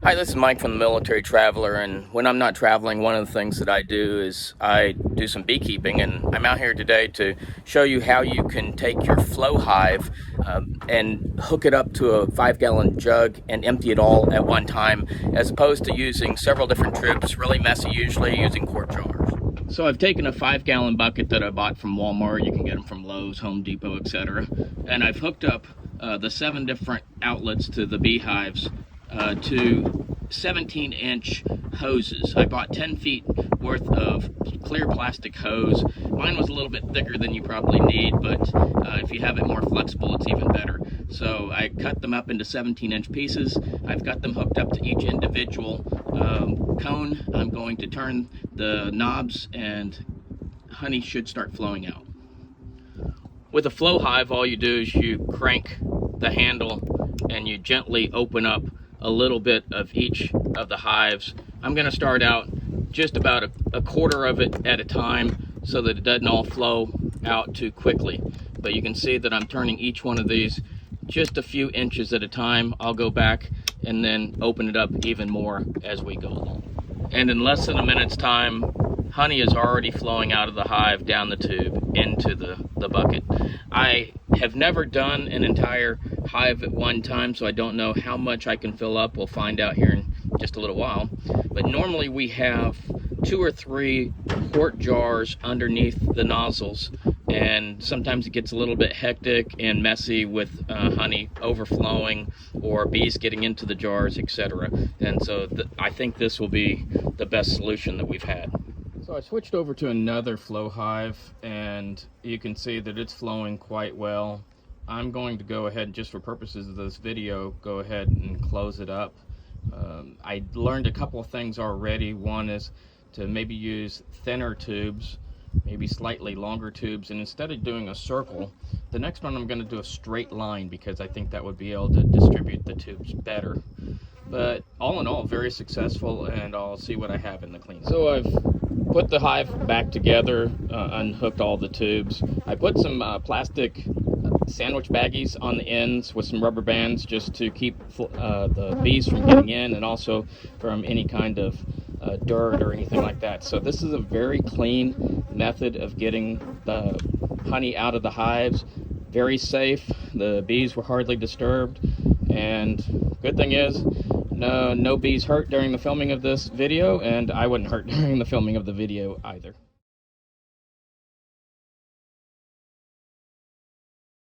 Hi, this is Mike from the Military Traveler, and when I'm not traveling, one of the things that I do is I do some beekeeping, and I'm out here today to show you how you can take your Flowhive and hook it up to a 5-gallon jug and empty it all at one time, as opposed to using several different trips, really messy usually, using quart jars. So I've taken a 5-gallon bucket that I bought from Walmart. You can get them from Lowe's, Home Depot, etc. And I've hooked up the 7 different outlets to the beehives to 17-inch hoses. I bought 10 feet worth of clear plastic hose. Mine was a little bit thicker than you probably need, but if you have it more flexible, it's even better. So I cut them up into 17-inch pieces. I've got them hooked up to each individual cone. I'm going to turn the knobs and honey should start flowing out. With a Flowhive, all you do is you crank the handle and you gently open up a little bit of each of the hives. I'm going to start out just about a quarter of it at a time so that it doesn't all flow out too quickly. But you can see that I'm turning each one of these just a few inches at a time. I'll go back and then open it up even more as we go along. And in less than a minute's time, honey is already flowing out of the hive down the tube into the bucket. I have never done an entire hive at one time, so I don't know how much I can fill up. We'll find out here in just a little while. But normally we have 2 or 3 quart jars underneath the nozzles, and sometimes it gets a little bit hectic and messy with honey overflowing or bees getting into the jars, etc. And so I think this will be the best solution that we've had. So I switched over to another Flowhive, and you can see that it's flowing quite well. I'm going to go ahead, just for purposes of this video, go ahead and close it up. I learned a couple of things already. One is to maybe use thinner tubes, maybe slightly longer tubes, and instead of doing a circle, the next one I'm going to do a straight line because I think that would be able to distribute the tubes better. But all in all, very successful, and I'll see what I have in the clean. So I've put the hive back together, unhooked all the tubes. I put some plastic sandwich baggies on the ends with some rubber bands just to keep the bees from getting in and also from any kind of dirt or anything like that. So this is a very clean method of getting the honey out of the hives. Very safe. The bees were hardly disturbed, and good thing is no bees hurt during the filming of this video, and I wasn't hurt during the filming of the video either.